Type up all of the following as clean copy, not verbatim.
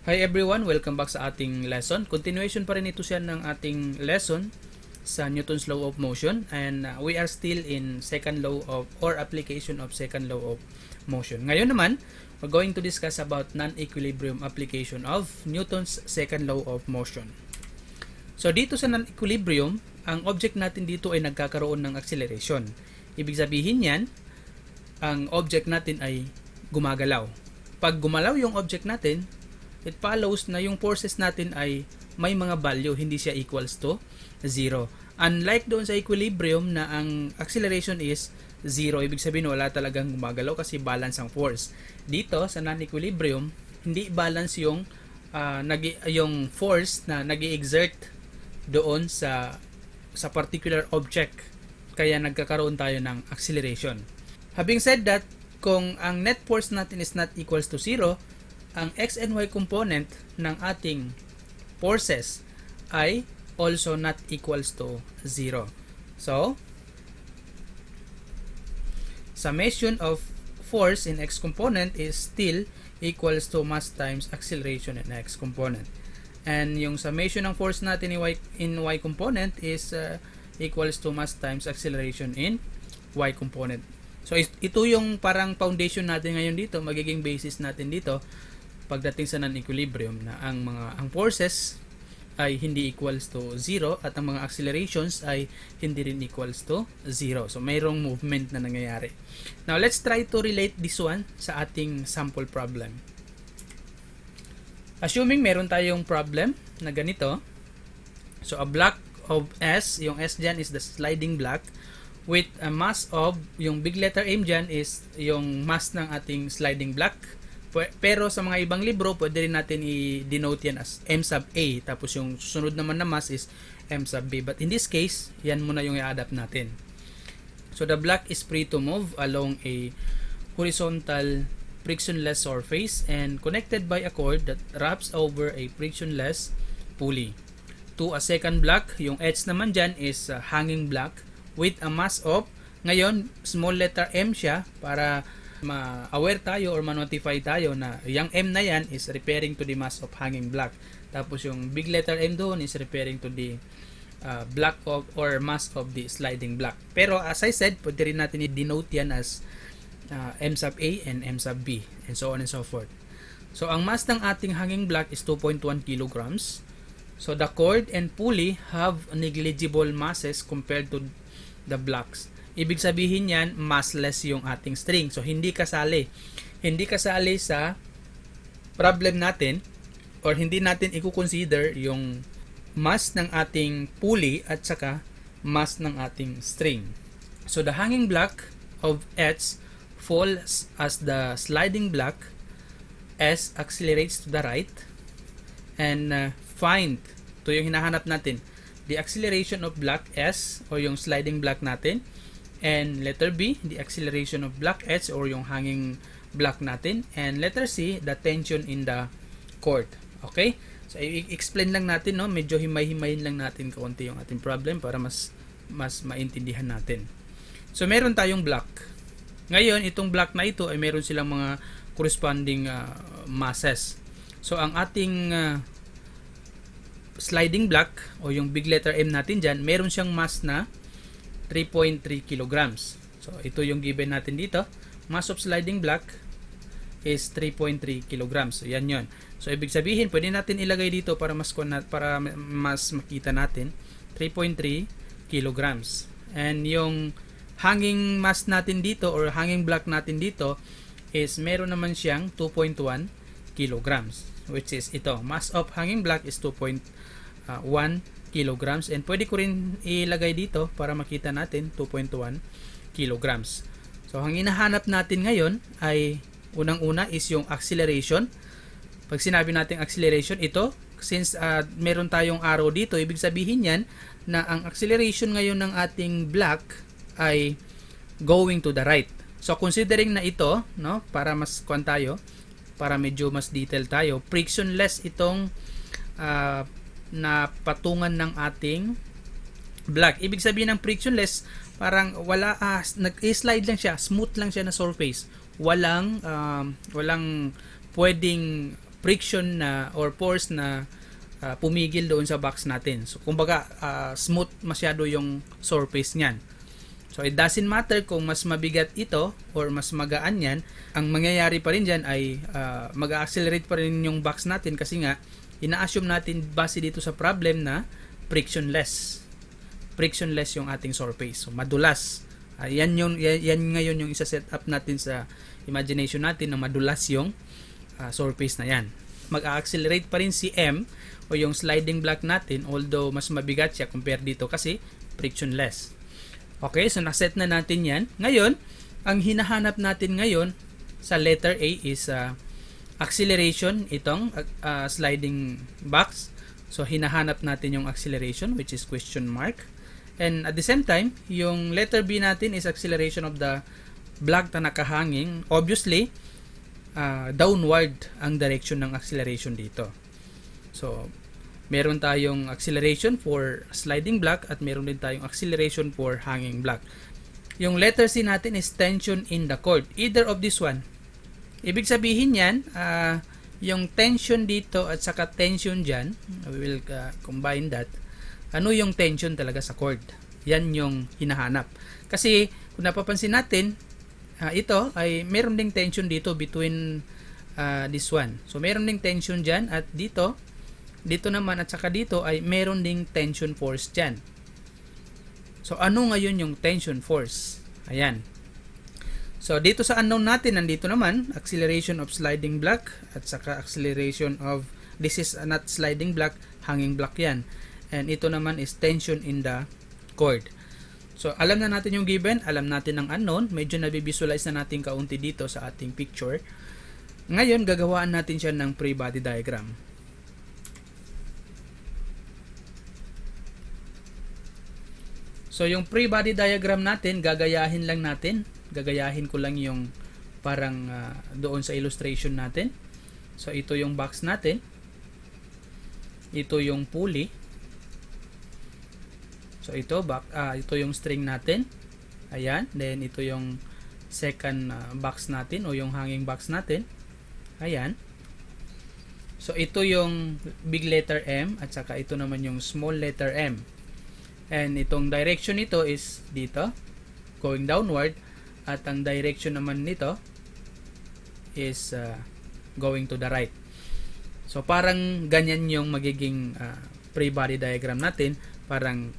Hi everyone, welcome back sa ating lesson. Continuation pa rin ito siya ng ating lesson sa Newton's law of motion, and we are still in second law of or application of second law of motion. Ngayon naman, we're going to discuss about non-equilibrium application of Newton's second law of motion. So dito sa non-equilibrium, ang object natin dito ay nagkakaroon ng acceleration. Ibig sabihin yan, ang object natin ay gumagalaw. Pag gumalaw yung object natin, it follows na yung forces natin ay may mga value, hindi siya equals to 0. Unlike doon sa equilibrium na ang acceleration is 0, ibig sabihin wala talagang gumagalaw kasi balance ang force. Dito sa non-equilibrium, hindi balance yung yung force na nag-exert doon sa particular object, kaya nagkakaroon tayo ng acceleration. Having said that, kung ang net force natin is not equals to 0, ang x and y component ng ating forces ay also not equals to 0. So, summation of force in x component is still equals to mass times acceleration in x component. And yung summation ng force natin in y component is equals to mass times acceleration in y component. So, ito yung parang foundation natin ngayon dito, magiging basis natin dito pagdating sa non-equilibrium, na ang forces ay hindi equals to 0 at ang mga accelerations ay hindi rin equals to 0. So mayroong movement na nangyayari. Now let's try to relate this one sa ating sample problem. Assuming meron tayong problem na ganito. So a block of S, yung S dyan is the sliding block, with a mass of, yung big letter M dyan is yung mass ng ating sliding block. Pero sa mga ibang libro, pwede rin natin i-denote yan as M sub A. Tapos yung sunod naman na mass is M sub B. But in this case, yan muna yung i-adapt natin. So the block is free to move along a horizontal frictionless surface and connected by a cord that wraps over a frictionless pulley. To a second block, yung H naman dyan is a hanging block with a mass of, ngayon, small letter M siya para ma-aware tayo or ma-notify tayo na yung M na yan is referring to the mass of hanging block. Tapos yung big letter M doon is referring to the block of or mass of the sliding block. Pero as I said, pwede rin natin i-denote yan as M sub A and M sub B and so on and so forth. So ang mass ng ating hanging block is 2.1 kilograms. So the cord and pulley have negligible masses compared to the blocks. Ibig sabihin yan, massless yung ating string. So, hindi kasali. Hindi kasali sa problem natin or hindi natin i-consider yung mass ng ating pulley at saka mass ng ating string. So, the hanging block of H falls as the sliding block S accelerates to the right, and find, ito yung hinahanap natin, the acceleration of block S or yung sliding block natin. And letter B, the acceleration of block H or yung hanging block natin. And letter C, the tension in the cord. Okay? So, i-explain lang natin, no? Medyo himay-himayin lang natin kaunti yung ating problem para mas maintindihan natin. So, meron tayong block. Ngayon, itong block na ito ay meron silang mga corresponding masses. So, ang ating sliding block o yung big letter M natin dyan, meron siyang mass na 3.3 kilograms. So, ito yung given natin dito. Mass of sliding block is 3.3 kilograms. So, yan yun. So, ibig sabihin, pwede natin ilagay dito para mas makita natin. 3.3 kilograms. And yung hanging mass natin dito or hanging block natin dito is meron naman siyang 2.1 kilograms. Which is ito. Mass of hanging block is 2.1 kilograms, and pwede ko rin ilagay dito para makita natin 2.1 kilograms. So ang hinahanap natin ngayon ay unang-una is yung acceleration. Pag sinabi natin acceleration, ito since meron tayong arrow dito, ibig sabihin yan na ang acceleration ngayon ng ating block ay going to the right. So considering na ito, no, para mas tayo, para medyo mas detail tayo, frictionless itong na patungan ng ating block. Ibig sabihin ng frictionless, parang wala, nag-slide lang siya, smooth lang siya na surface. Walang pwedeng friction na or force na pumigil doon sa box natin. So kumbaga smooth masyado yung surface niyan. So it doesn't matter kung mas mabigat ito or mas magaan yan, ang mangyayari pa rin dyan ay mag-accelerate pa rin yung box natin kasi nga ina-assume natin base dito sa problem na frictionless yung ating surface. So madulas. Yan ngayon yung isa-set up natin sa imagination natin na madulas yung surface na yan. Mag-accelerate pa rin si M o yung sliding block natin, although mas mabigat siya compare dito kasi frictionless. Okay, so naset na natin yan. Ngayon, ang hinahanap natin ngayon sa letter A is acceleration, itong sliding box. So hinahanap natin yung acceleration, which is question mark. And at the same time, yung letter B natin is acceleration of the block na nakahanging. Obviously, downward ang direction ng acceleration dito. So meron tayong acceleration for sliding block at meron din tayong acceleration for hanging block. Yung letter C natin is tension in the cord. Either of this one. Ibig sabihin yan, yung tension dito at saka tension dyan, we will combine that. Ano yung tension talaga sa cord? Yan yung hinahanap. Kasi kung napapansin natin, ito ay meron ding tension dito between this one. So meron ding tension dyan at dito naman at saka dito ay meron ding tension force dyan. So ano ngayon yung tension force? Ayan. So dito sa unknown natin, nandito naman acceleration of sliding block at saka acceleration of, this is not sliding block, hanging block yan. And ito naman is tension in the cord. So alam na natin yung given, alam natin ang unknown, medyo nabivisualize na natin kaunti dito sa ating picture. Ngayon gagawaan natin siya ng free body diagram. So yung free body diagram natin, gagayahin ko lang yung parang doon sa illustration natin. So ito yung box natin, ito yung pulley, so ito yung string natin, ayan, then ito yung second box natin o yung hanging box natin, ayan. So ito yung big letter M at saka ito naman yung small letter m. And itong direction nito is dito, going downward, at ang direction naman nito is going to the right. So parang ganyan yung magiging free body diagram natin, parang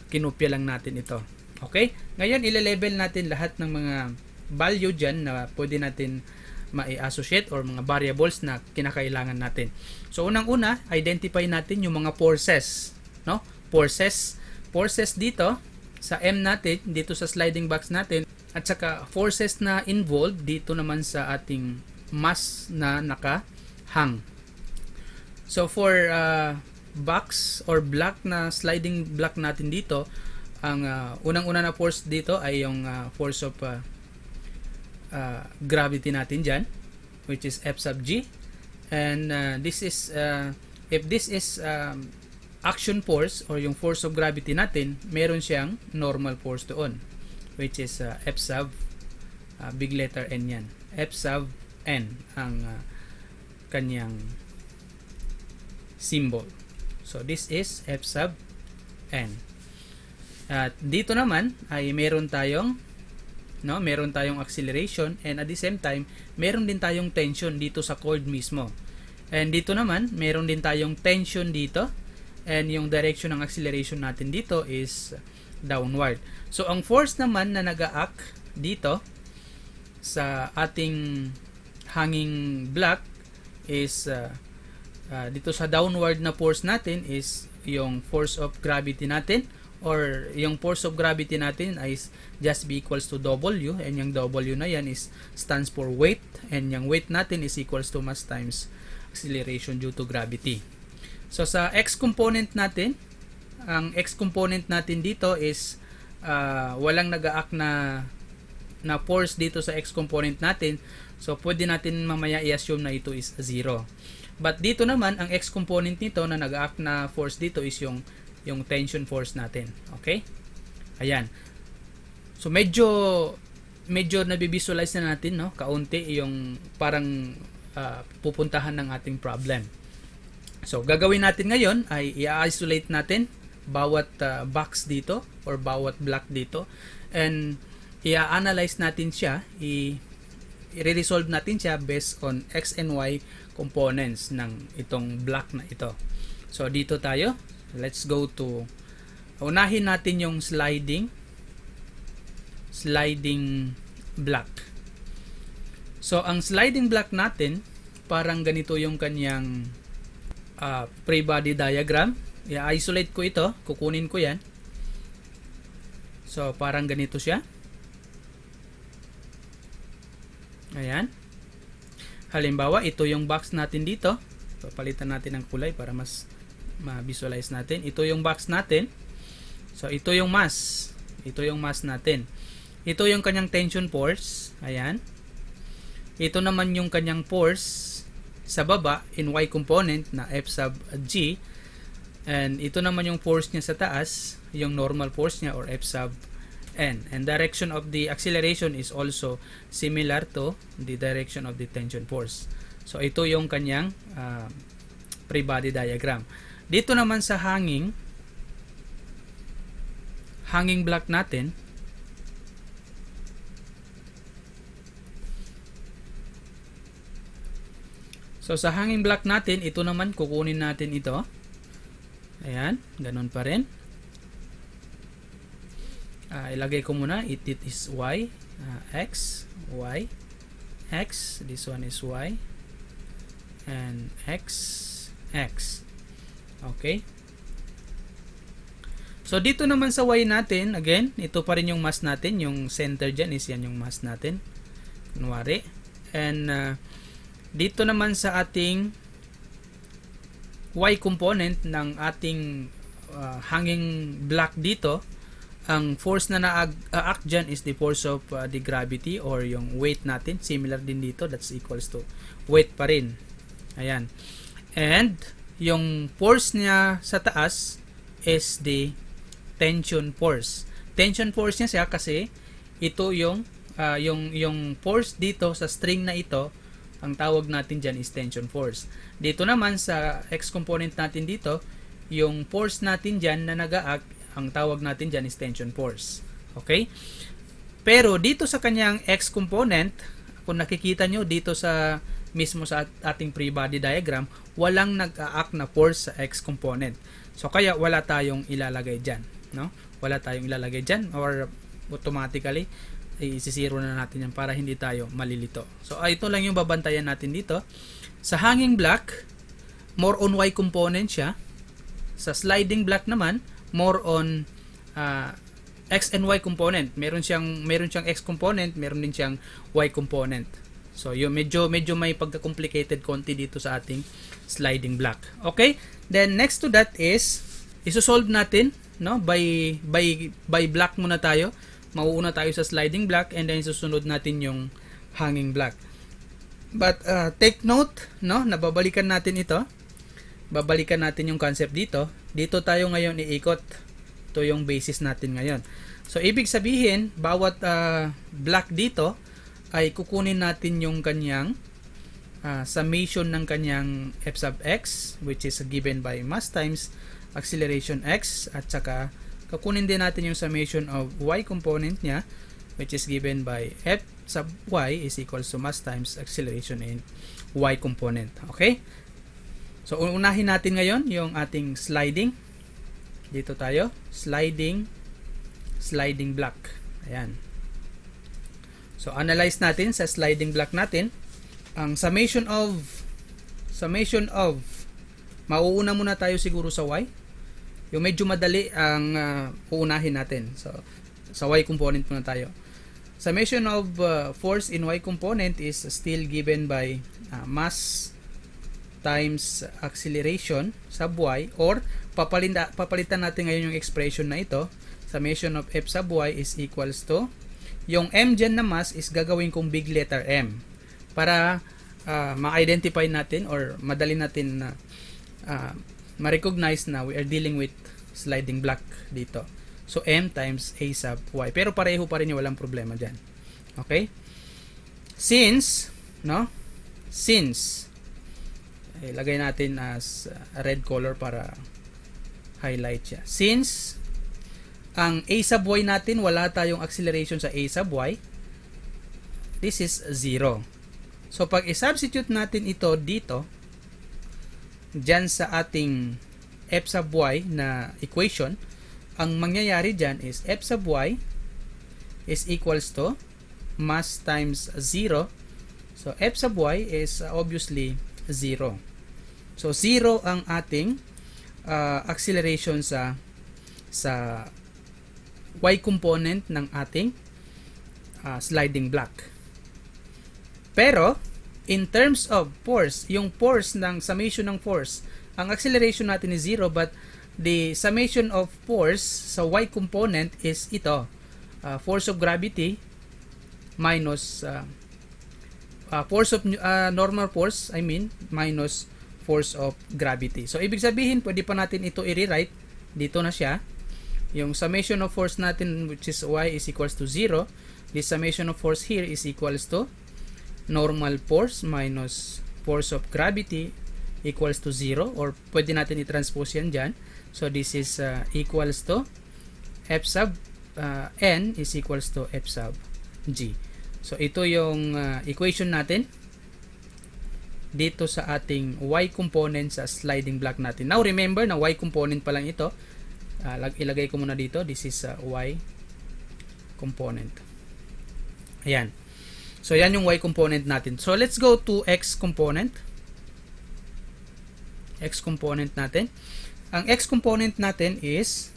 kinopya lang natin ito. Okay? Ngayon ile-level natin lahat ng mga value dyan na pwede natin ma-associate or mga variables na kinakailangan natin. So unang-una, identify natin yung mga forces, no? Forces dito sa M natin, dito sa sliding box natin, at saka forces na involved dito naman sa ating mass na nakahang. So for box or block na sliding block natin dito, ang unang-una na force dito ay yung force of gravity natin dyan, which is F sub G. And this is if this is action force or yung force of gravity natin, meron siyang normal force doon, which is F sub big letter N yan. F sub N ang kanyang symbol. So this is F sub N. At dito naman ay meron tayong acceleration, and at the same time meron din tayong tension dito sa cord mismo. And dito naman meron din tayong tension dito. And yung direction ng acceleration natin dito is downward. So ang force naman na nag-act dito sa ating hanging block is dito sa downward na force natin is yung force of gravity natin, or yung force of gravity natin is just be equals to W, and yung W na yan is stands for weight, and yung weight natin is equals to mass times acceleration due to gravity. So sa x component natin, ang x component natin dito is walang nag-act na force dito sa x component natin. So pwede natin mamaya i-assume na ito is 0. But dito naman ang x component nito na nag-act na force dito is yung tension force natin. Okay? Ayan. So medyo nabivisualize na natin, no? Kaunti yung parang pupuntahan ng ating problem. So, gagawin natin ngayon ay i-isolate natin bawat box dito or bawat block dito, and i-analyze natin siya, i-resolve natin siya based on X and Y components ng itong block na ito. So, dito tayo. Let's go to, unahin natin yung sliding block. So, ang sliding block natin, parang ganito yung kanyang free body diagram. I-isolate ko ito, kukunin ko yan. So, parang ganito siya. Ayan. Halimbawa, ito yung box natin dito. Papalitan natin ng kulay para mas ma-visualize natin. Ito yung box natin. So, ito yung mass. Ito yung mass natin. Ito yung kanyang tension force. Ayan. Ito naman yung kanyang force sa baba in Y component na F sub G, and ito naman yung force niya sa taas, yung normal force niya or F sub N, and direction of the acceleration is also similar to the direction of the tension force. So ito yung kanyang free body diagram. Dito naman sa hanging block natin, so sa hanging block natin, ito naman kukunin natin ito. Ayan, ganun pa rin. Ilagay ko muna, it is Y, X, Y, X, this one is Y, and X, X. Okay. So dito naman sa Y natin, again, ito pa rin yung mass natin, yung center dyan is yan yung mass natin. Kunwari. And dito naman sa ating Y component ng ating hanging block dito, ang force na na-act dyan is the force of the gravity or yung weight natin. Similar din dito, that's equals to weight pa rin. Ayan. And yung force niya sa taas is the tension force. Tension force niya siya kasi ito yung force dito sa string na ito, ang tawag natin dyan is tension force. Dito naman sa X component natin dito, yung force natin dyan na nag-act, ang tawag natin dyan is tension force. Okay? Pero dito sa kanyang X component, kung nakikita nyo dito sa mismo sa ating free body diagram, walang nag-act na force sa X component. So kaya wala tayong ilalagay dyan. No? Wala tayong ilalagay dyan, or automatically isisiro na natin yan para hindi tayo malilito. So ito lang yung babantayan natin dito. Sa hanging block, more on Y component siya. Sa sliding block naman, more on X and Y component. Meron siyang X component, meron din siyang Y component. So yung medyo may pagka-complicated konti dito sa ating sliding block. Okay? Then next to that is iso-solve natin, no? By block muna tayo. Mauuna tayo sa sliding block and then susunod natin yung hanging block. But take note, no, nababalikan natin ito. Babalikan natin yung concept dito. Dito tayo ngayon iikot. Ito yung basis natin ngayon. So ibig sabihin, bawat block dito ay kukunin natin yung kanyang summation ng kanyang F sub X, which is given by mass times acceleration X, at saka kukunin din natin yung summation of Y component niya, which is given by F sub Y is equals to mass times acceleration in Y component. Okay? So, unahin natin ngayon yung ating sliding. Dito tayo. Sliding block. Ayan. So, analyze natin sa sliding block natin. Ang summation of mauuna muna tayo siguro sa Y. Yung medyo madali ang uunahin natin. So, sa Y component muna tayo. Summation of force in Y component is still given by mass times acceleration sub Y, or papalitan natin ngayon yung expression na ito. Summation of F sub Y is equals to, yung M dyan na mass is gagawin kong big letter M para ma-identify natin or madali natin na ma-recognize na we are dealing with sliding block dito. So, M times A sub Y. Pero pareho pa rin yung walang problema dyan. Okay? Since, no? since, ilagay natin as red color para highlight siya. Since ang a sub y natin, wala tayong acceleration sa a sub y, this is 0. So pag i-substitute natin ito dito, dyan sa ating f sub y na equation, ang mangyayari dyan is f sub y is equals to mass times 0. So f sub y is obviously 0. So 0 ang ating acceleration sa y component ng ating sliding block. Pero in terms of force, yung force ng summation ng force, ang acceleration natin is 0, but the summation of force sa y component is ito, force of gravity minus force of normal force, minus force of gravity. So ibig sabihin, pwede pa natin ito i-rewrite. Dito na siya. Yung summation of force natin, which is y, is equals to 0. The summation of force here is equals to normal force minus force of gravity equals to 0, or pwede natin i-transpose yan dyan. So this is equals to f sub n is equals to f sub g. So ito yung equation natin dito sa ating y component sa sliding block natin. Now remember na y component pa lang ito. Ilagay ko muna dito. This is y component. Ayan. So yan yung y component natin. So let's go to x component. X component natin. Ang x component natin is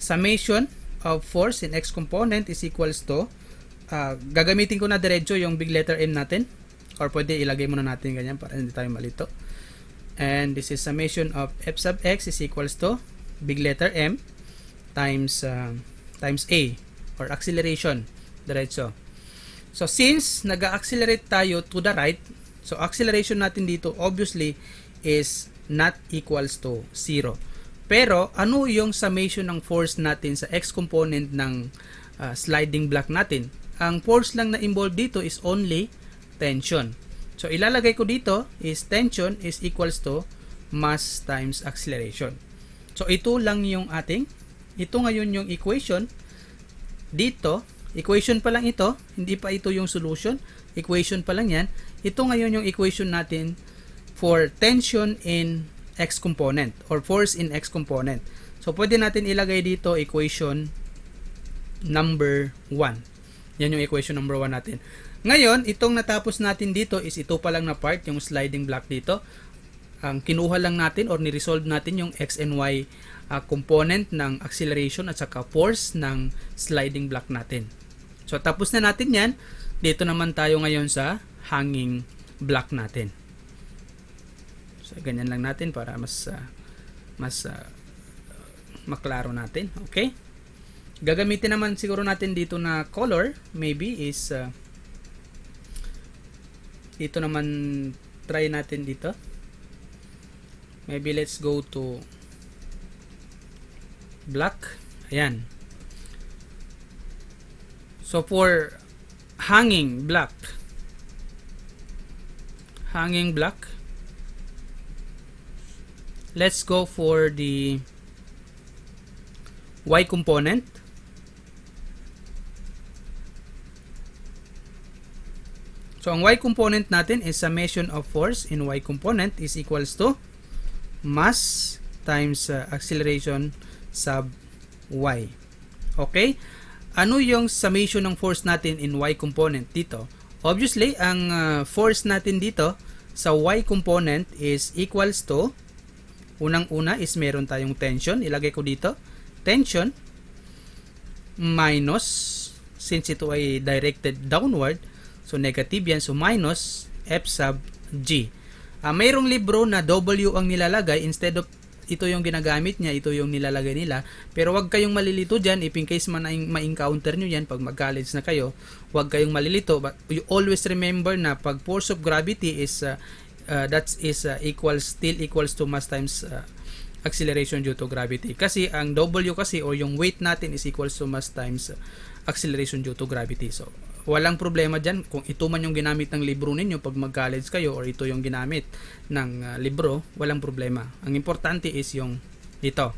summation of force in x component is equals to gagamitin ko na diretso yung big letter M natin, or pwede ilagay muna natin ganyan para hindi tayo malito. And this is summation of f sub x is equals to big letter M times A, or acceleration diretso. So since nag-accelerate tayo to the right, so acceleration natin dito obviously is not equals to 0. Pero ano yung summation ng force natin sa x component ng sliding block natin? Ang force lang na involved dito is only tension. So ilalagay ko dito is tension is equals to mass times acceleration. So ito lang yung ito ngayon yung equation dito. Equation pa lang ito, hindi pa ito yung solution. Equation pa lang yan. Ito ngayon yung equation natin for tension in x component, or force in x component. So pwede natin ilagay dito equation number 1. Yan yung equation number 1 natin. Ngayon, itong natapos natin dito is ito pa lang na part, yung sliding block dito. Ang kinuha lang natin or ni-resolve natin yung x and y component ng acceleration at saka force ng sliding block natin. So tapos na natin yan. Dito naman tayo ngayon sa hanging block natin. So ganyan lang natin para mas maklaro natin. Okay? Gagamitin naman siguro natin dito na color, maybe is dito naman try natin dito. Maybe let's go to black. Ayan. So for hanging block, let's go for the y component. So ang y component natin is summation of force in y component is equals to mass times acceleration sub y. Okay? Ano yung summation ng force natin in y component dito? Obviously, ang force natin dito sa y component is equals to, unang-una is meron tayong tension. Ilagay ko dito, tension minus, since ito ay directed downward, so negative yan, so minus f sub g. Mayroong libro na W ang nilalagay, instead of ito yung ginagamit niya, ito yung nilalagay nila. Pero wag kayong malilito dyan, if in case man ma-encounter nyo yan pag mag-college na kayo, wag kayong malilito. But you always remember na pag force of gravity is still equals to mass times acceleration due to gravity. Kasi ang W kasi, o yung weight natin, is equals to mass times acceleration due to gravity. So walang problema dyan kung ito man yung ginamit ng libro ninyo pag mag-college kayo or ito yung ginamit ng libro, walang problema. Ang importante is yung dito.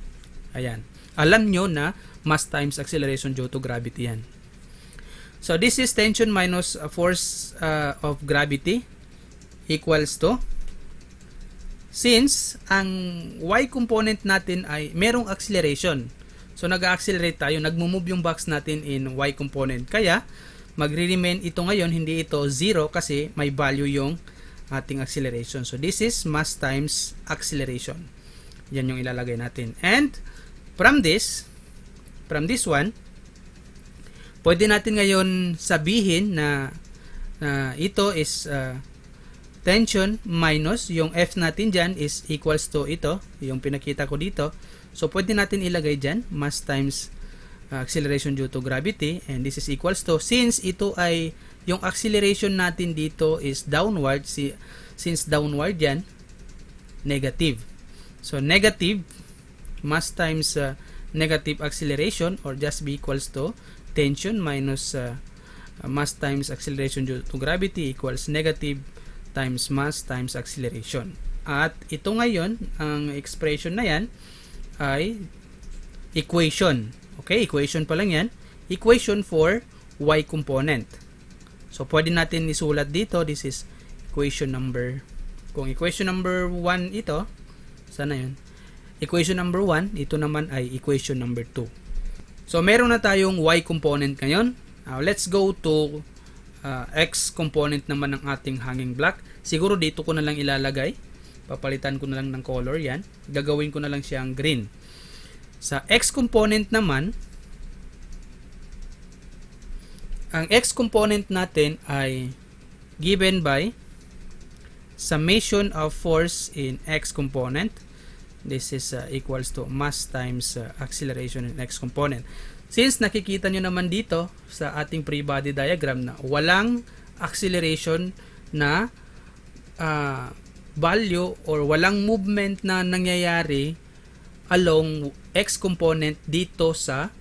Ayan. Alam nyo na mass times acceleration due to gravity yan. So this is tension minus force of gravity equals to, since ang y component natin ay merong acceleration, so nag-accelerate tayo, nagmo-move yung box natin in y component, kaya magre-remain ito ngayon, hindi ito 0 kasi may value yung ating acceleration. So this is mass times acceleration. Yan yung ilalagay natin. And from this one, pwede natin ngayon sabihin na ito is tension minus yung F natin dyan is equals to ito, yung pinakita ko dito. So pwede natin ilagay dyan mass times acceleration due to gravity, and this is equals to, since ito ay yung acceleration natin dito is downward, since downward yan, negative. So negative mass times negative acceleration, or just be equals to tension minus mass times acceleration due to gravity equals negative times mass times acceleration. At ito ngayon, ang expression na yan ay equation. Okay, equation pa lang yan. Equation for y component. So pwede natin isulat dito, this is equation number, kung equation number 1 ito, sana yun, equation number 1, ito naman ay equation number 2. So meron na tayong y component ngayon. Now let's go to x component naman ng ating hanging block. Siguro dito ko na lang ilalagay, papalitan ko na lang ng color yan, gagawin ko na lang siyang green. Sa x component naman, ang x component natin ay given by summation of force in x component. This is equals to mass times acceleration in x component. Since nakikita nyo naman dito sa ating free body diagram na walang acceleration na value or walang movement na nangyayari along x component dito sa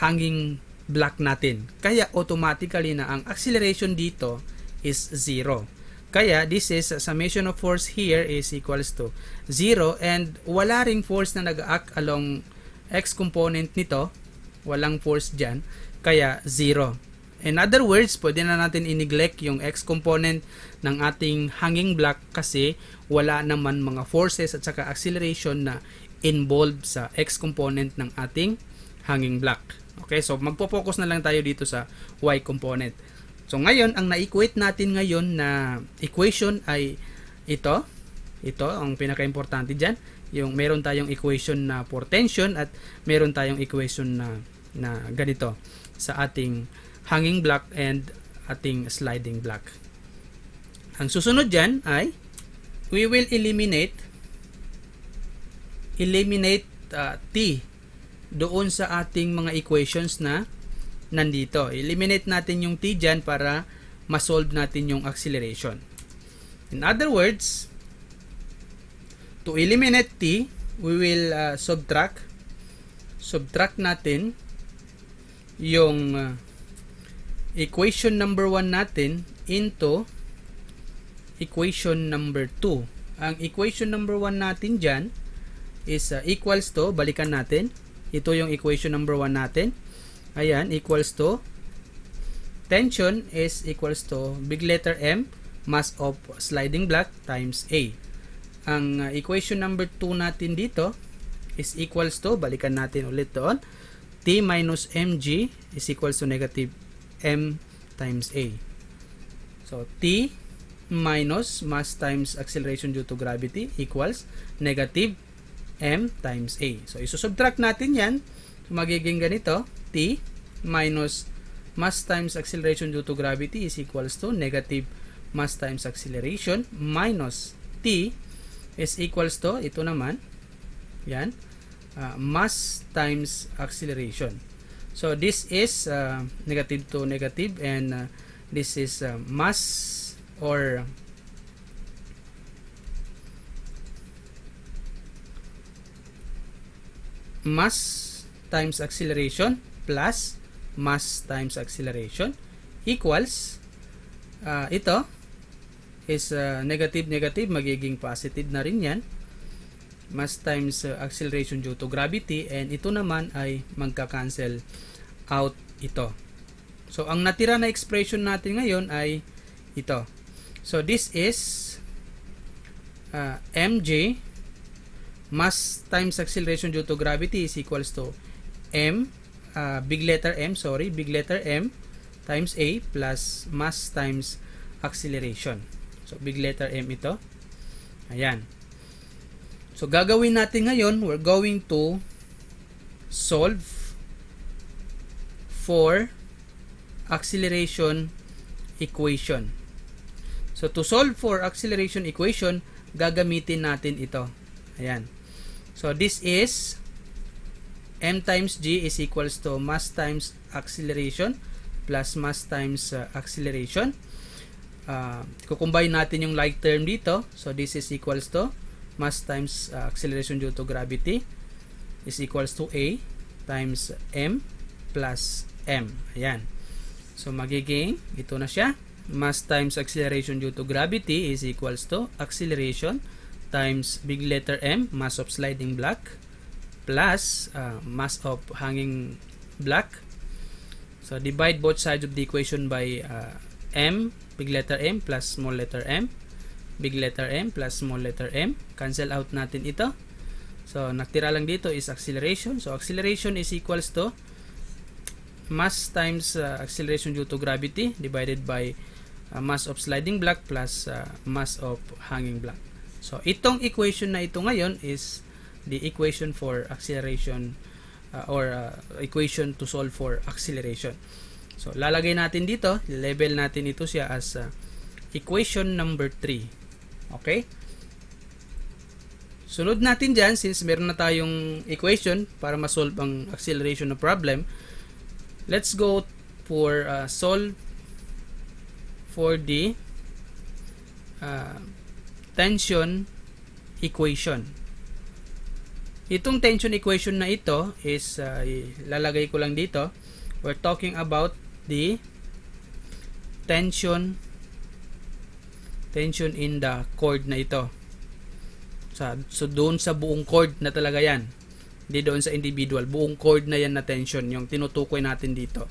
hanging block natin. Kaya automatically na ang acceleration dito is 0. Kaya this is summation of force here is equals to 0, and wala ring force na nag-act along x component nito. Walang force dyan. Kaya 0. In other words, pwede na natin i-neglect yung x component ng ating hanging block kasi wala naman mga forces at saka acceleration na involved sa x component ng ating hanging block. Okay, so magpo-focus na lang tayo dito sa y component. So ngayon, ang na-equate natin ngayon na equation ay ito. Ito ang pinaka-importante dyan. Yung meron tayong equation na for tension at meron tayong equation na ganito sa ating hanging block and ating sliding block. Ang susunod dyan ay we will eliminate t doon sa ating mga equations na nandito. Eliminate natin yung t dyan para ma-solve natin yung acceleration. In other words, to eliminate t, we will subtract natin yung equation number 1 natin into equation number 2. Ang equation number 1 natin dyan is equals to, balikan natin, ito yung equation number 1 natin. Ayan, equals to tension is equals to big letter M, mass of sliding block times A. Ang equation number 2 natin dito is equals to, balikan natin ulit doon, T minus mg is equals to negative M times A. So T minus mass times acceleration due to gravity equals negative M times A. So isusubtract natin yan, magiging ganito, T minus mass times acceleration due to gravity is equals to negative mass times acceleration minus T is equals to, ito naman, yan, mass times acceleration. So this is negative to negative, and this is mass or mass times acceleration plus mass times acceleration equals ito is negative negative, magiging positive na rin yan. Mass times acceleration due to gravity, and ito naman ay magka-cancel out ito. So ang natira na expression natin ngayon ay ito. So this is mj, mass times acceleration due to gravity, is equals to big letter M times A plus mass times acceleration. So big letter M ito. Ayan. So gagawin natin ngayon, we're going to solve for acceleration equation. So to solve for acceleration equation, gagamitin natin ito. Ayan. So this is m times g is equals to mass times acceleration plus mass times acceleration. Kukumbine natin yung like term dito. So this is equals to mass times acceleration due to gravity is equals to a times m plus m. Ayan. So magiging ito na siya. Mass times acceleration due to gravity is equals to acceleration times big letter M, mass of sliding block, plus mass of hanging block. So divide both sides of the equation by M, big letter M plus small letter m, big letter M plus small letter m. Cancel out natin ito. So nakitira lang dito is acceleration. So acceleration is equals to mass times acceleration due to gravity divided by mass of sliding block plus mass of hanging block. So itong equation na ito ngayon is the equation for acceleration or equation to solve for acceleration. So lalagay natin dito, level natin ito siya as equation number 3. Okay? Sunod natin dyan, since meron na tayong equation para ma-solve ang acceleration na problem, let's go for solve for the tension equation. Itong tension equation na ito is lalagay ko lang dito. We're talking about the tension in the cord na ito. So doon sa buong cord na talaga yan. Hindi doon sa individual. Buong cord na yan na tension yung tinutukoy natin dito.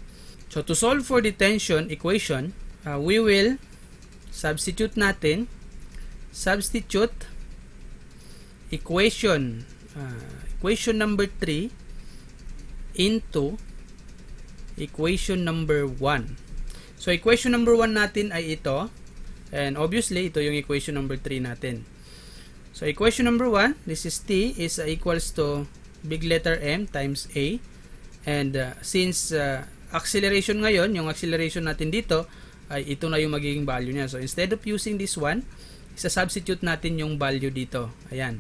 So to solve for the tension equation, we will substitute equation number 3 into equation number 1. So equation number 1 natin ay ito. And obviously, ito yung equation number 3 natin. So, equation number 1, this is T is equals to big letter M times A. And since acceleration ngayon, yung acceleration natin dito, ay ito na yung magiging value niya. So, instead of using this one, isa-substitute natin yung value dito. Ayan.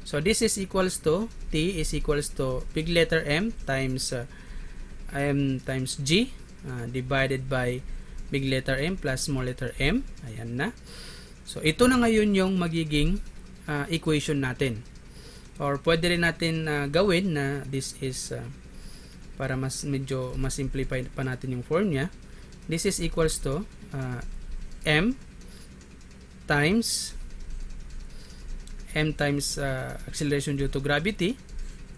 So, this is equals to, T is equals to big letter M times G divided by big letter M plus small letter m. Ayan na. So, ito na ngayon yung magiging equation natin. Or pwede rin natin gawin na this is para medyo mas simplify pa natin yung form niya. This is equals to m times acceleration due to gravity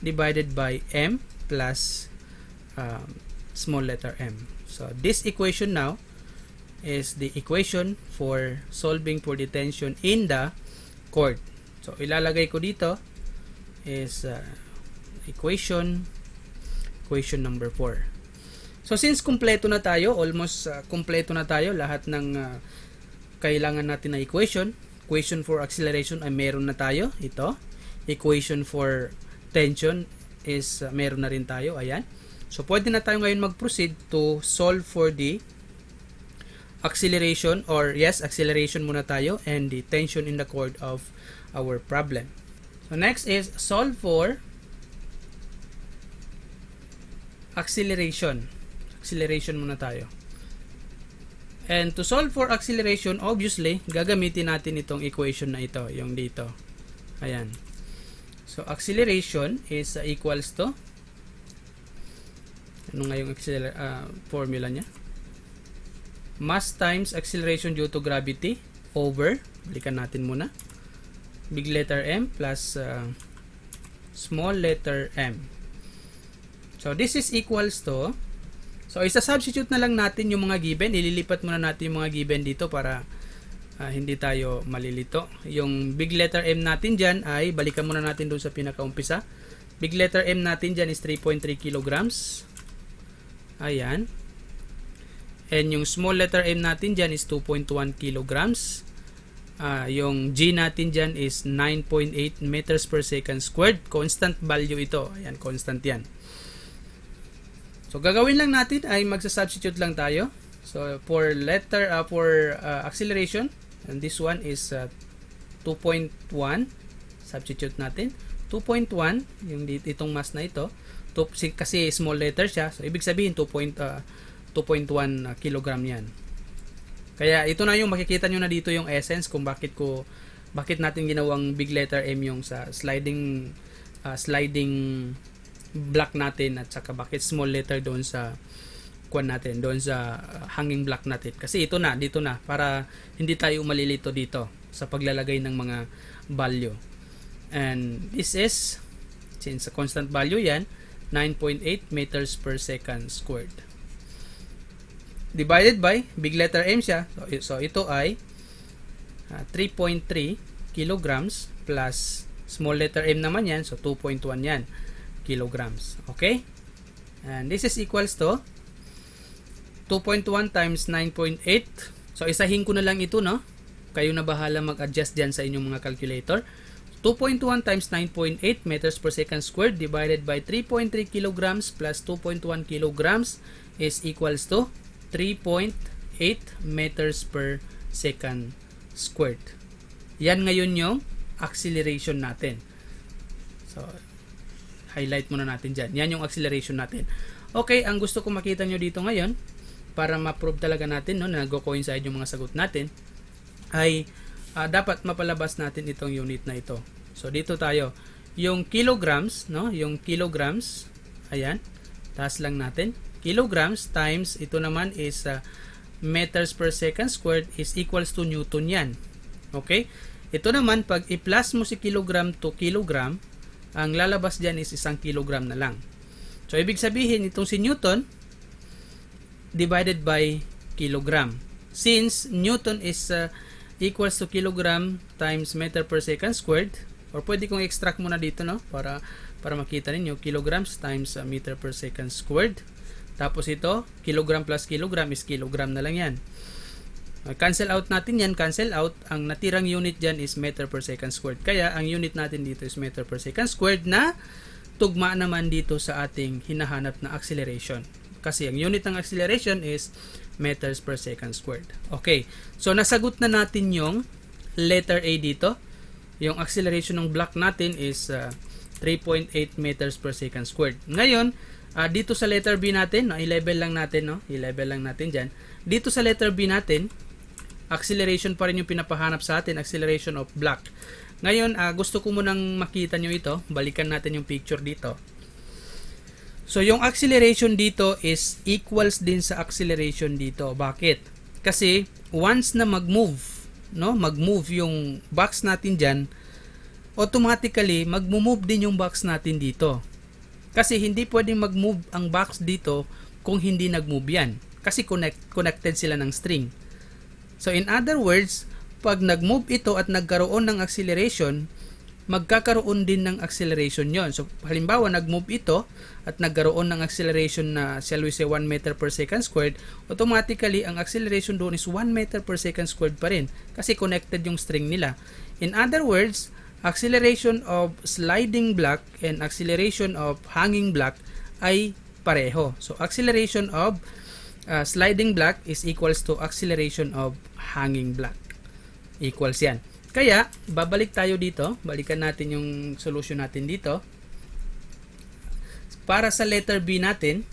divided by m plus small letter m. So, this equation now is the equation for solving for the tension in the cord. So, ilalagay ko dito is equation number 4. So, since kumpleto na tayo, almost kumpleto na tayo, lahat ng kailangan natin na equation for acceleration ay meron na tayo. Ito. Equation for tension is meron na rin tayo. Ayan. So, pwede na tayo ngayon mag-proceed to solve for the acceleration, or yes, acceleration muna tayo, and the tension in the cord of our problem. So next is solve for acceleration. Acceleration muna tayo. And to solve for acceleration, obviously, gagamitin natin itong equation na ito, yung dito. Ayan. So acceleration is equals to, ano nga yung formula niya? mass times acceleration due to gravity over, balikan natin muna, big letter M plus small letter m. So this is equals to, so isa-substitute na lang natin yung mga given, ililipat muna natin yung mga given dito para hindi tayo malilito. Yung big letter M natin dyan ay, balikan muna natin doon sa pinakaumpisa. Big letter M natin dyan is 3.3 kilograms. Ayan. And yung small letter M natin dyan is 2.1 kilograms. Yung G natin dyan is 9.8 meters per second squared. Constant value ito. Ayan, constant yan. So, gagawin lang natin ay magsa-substitute lang tayo. So, for acceleration, and this one is 2.1. Substitute natin. 2.1, yung itong mass na ito. Kasi small letter siya. So, ibig sabihin 2.1 kilogram yan. Kaya ito na yung makikita nyo na dito yung essence kung bakit natin ginawang big letter M yung sa sliding block natin, at saka bakit small letter doon sa natin, doon sa hanging block natin. Kasi dito na para hindi tayo malilito dito sa paglalagay ng mga value. And this is, since a constant value yan, 9.8 meters per second squared. Divided by, big letter M siya. So ito ay 3.3 kilograms plus small letter M naman yan. So 2.1 yan kilograms. Okay? And this is equals to 2.1 times 9.8. So isahin ko na lang ito, no? Kayo na bahala mag-adjust dyan sa inyong mga calculator. 2.1 times 9.8 meters per second squared divided by 3.3 kilograms plus 2.1 kilograms is equals to 3.8 meters per second squared. Yan ngayon yung acceleration natin. So, highlight muna natin dyan. Yan yung acceleration natin. Okay, ang gusto ko makita nyo dito ngayon, para ma-prove talaga natin, no, na nag-coincide yung mga sagot natin, ay dapat mapalabas natin itong unit na ito. So, dito tayo. Yung kilograms, no, yung kilograms, ayan, taas lang natin. Kilograms times, ito naman is meters per second squared is equals to Newton yan. Okay? Ito naman, pag i-plus mo si kilogram to kilogram, ang lalabas dyan is 1 kilogram na lang. So, ibig sabihin, itong si Newton, divided by kilogram. Since Newton is equals to kilogram times meter per second squared, or pwede kong extract muna dito, no? Para makita ninyo, kilograms times meter per second squared. Tapos ito, kilogram plus kilogram is kilogram na lang yan. Cancel out natin yan, cancel out. Ang natirang unit dyan is meter per second squared. Kaya, ang unit natin dito is meter per second squared na tugma naman dito sa ating hinahanap na acceleration. Kasi ang unit ng acceleration is meters per second squared. Okay, so nasagot na natin yung letter A dito. Yung acceleration ng block natin is 3.8 meters per second squared. Ngayon, dito sa letter B natin, no, i-level lang natin, no? I-level lang natin dyan. Dito sa letter B natin, acceleration pa rin yung pinapahanap sa atin, acceleration of block. Ngayon, gusto ko munang makita nyo ito. Balikan natin yung picture dito. So, yung acceleration dito is equals din sa acceleration dito. Bakit? Kasi, once na mag-move, no? Mag-move yung box natin dyan, automatically, mag-move din yung box natin dito. Kasi hindi pwedeng mag-move ang box dito kung hindi nag-move yan. Kasi connected sila ng string. So in other words, pag nag-move ito at nagkaroon ng acceleration, magkakaroon din ng acceleration yon. So halimbawa, nag-move ito at nagkaroon ng acceleration na, shall we say, 1 meter per second squared, automatically, ang acceleration doon is 1 meter per second squared pa rin. Kasi connected yung string nila. In other words, acceleration of sliding block and acceleration of hanging block ay pareho. So, acceleration of sliding block is equals to acceleration of hanging block. Equals yan. Kaya, babalik tayo dito. Balikan natin yung solution natin dito. Para sa letter B natin,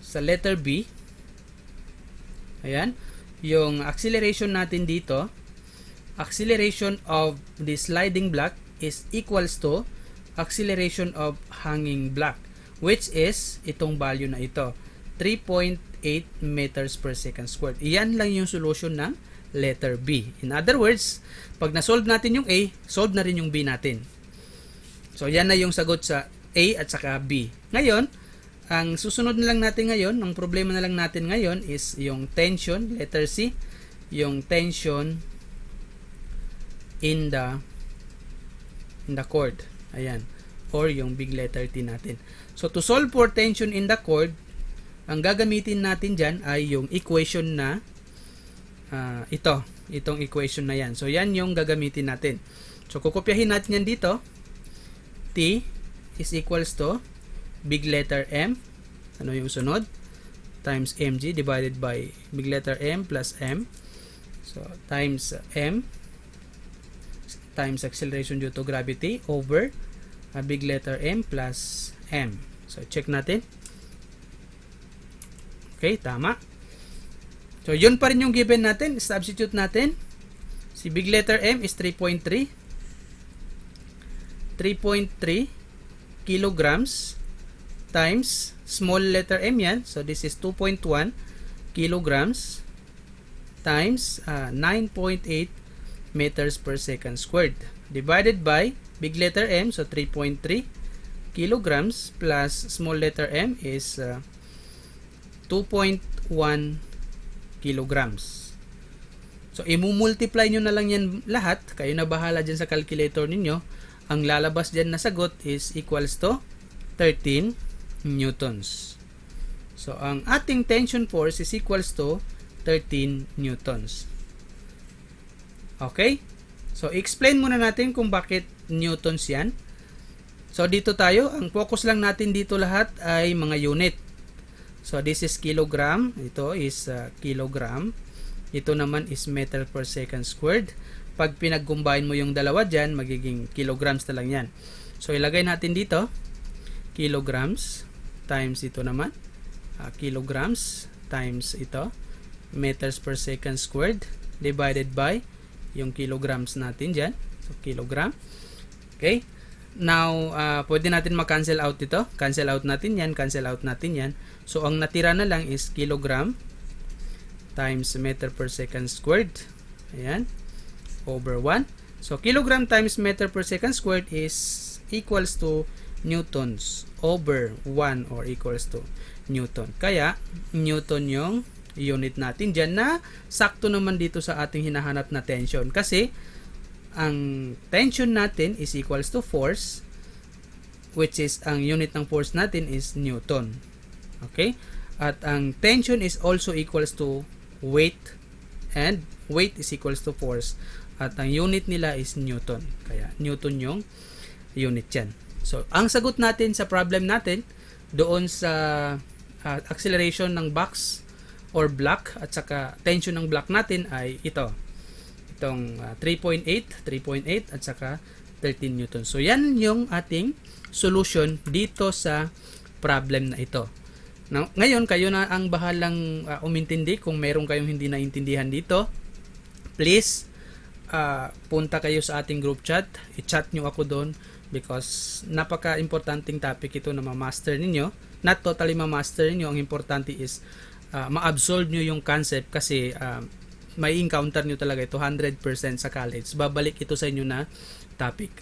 sa letter B, ayan, yung acceleration natin dito, acceleration of the sliding block is equals to acceleration of hanging block, which is itong value na ito, 3.8 meters per second squared. Iyan lang yung solution ng letter B. In other words, pag na-solve natin yung A, solve na rin yung B natin. So, yan na yung sagot sa A at saka B. Ngayon, ang susunod na lang natin ngayon, ang problema na lang natin ngayon is yung tension, letter C, yung tension in the cord. Ayan. Or yung big letter T natin. So, to solve for tension in the cord, ang gagamitin natin dyan ay yung equation na itong equation na yan. So, yan yung gagamitin natin. So, kukopyahin natin yan dito. T is equals to big letter M. Ano yung sunod? Times mg divided by big letter M plus M. So, times M times acceleration due to gravity over big letter M plus M. So, check natin. Okay, tama. So, yun pa rin yung given natin. Substitute natin. Si big letter M is 3.3. 3.3 kilograms times small letter M yan. So, this is 2.1 kilograms times 9.8 meters per second squared divided by big letter M. So, 3.3 kilograms plus small letter M is 2.1 kilograms. So, imumultiply nyo na lang yan lahat. Kayo na bahala dyan sa calculator ninyo. Ang lalabas dyan na sagot is equals to 13 newtons. So, ang ating tension force is equals to 13 newtons. Okay? So, explain muna natin kung bakit newtons yan. So, dito tayo. Ang focus lang natin dito lahat ay mga unit. So, this is kilogram. Ito is kilogram. Ito naman is meter per second squared. Pag pinag-combine mo yung dalawa dyan, magiging kilograms na lang yan. So, ilagay natin dito. Kilograms times ito naman. Kilograms times ito. Meters per second squared divided by yung kilograms natin dyan. So, kilogram. Okay. Now, pwede natin mag-cancel out ito. Cancel out natin yan. Cancel out natin yan. So, ang natira na lang is kilogram times meter per second squared. Ayan. Over 1. So, kilogram times meter per second squared is equals to newtons over 1 or equals to newton. Kaya, newton yung unit natin dyan na sakto naman dito sa ating hinahanap na tension. Kasi, ang tension natin is equals to force, which is ang unit ng force natin is newton. Okay? At ang tension is also equals to weight, and weight is equals to force. At ang unit nila is newton. Kaya newton yung unit yan. So, ang sagot natin sa problem natin doon sa acceleration ng box or block at saka tension ng block natin ay ito. Itong 3.8 at saka 13 newton. So, yan yung ating solution dito sa problem na ito. Now, ngayon, kayo na ang bahalang umintindi. Kung meron kayong hindi naintindihan dito, please, punta kayo sa ating group chat. I-chat nyo ako doon because napaka-importanting topic ito na ma-master ninyo. Not totally ma-master ninyo. Ang importante is ma-absorb nyo yung concept kasi may encounter nyo talaga ito 100% sa college. Babalik ito sa inyo na topic.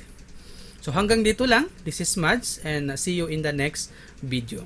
So hanggang dito lang. This is Mads and see you in the next video.